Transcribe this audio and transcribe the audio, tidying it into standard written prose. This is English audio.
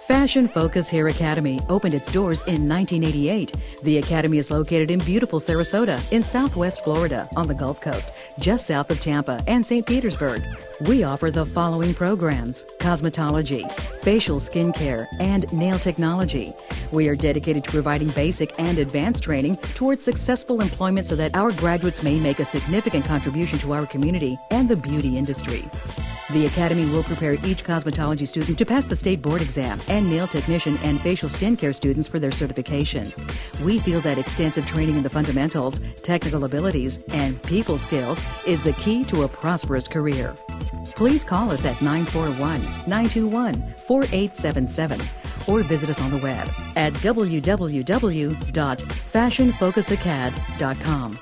Fashion Focus Hair Academy opened its doors in 1988. The academy is located in beautiful Sarasota in Southwest Florida on the Gulf Coast, just south of Tampa and St. Petersburg. We offer the following programs: cosmetology, facial skincare, and nail technology. We are dedicated to providing basic and advanced training towards successful employment so that our graduates may make a significant contribution to our community and the beauty industry. The Academy will prepare each cosmetology student to pass the state board exam and nail technician and facial skincare students for their certification. We feel that extensive training in the fundamentals, technical abilities, and people skills is the key to a prosperous career. Please call us at 941-921-4877 or visit us on the web at www.fashionfocusacad.com.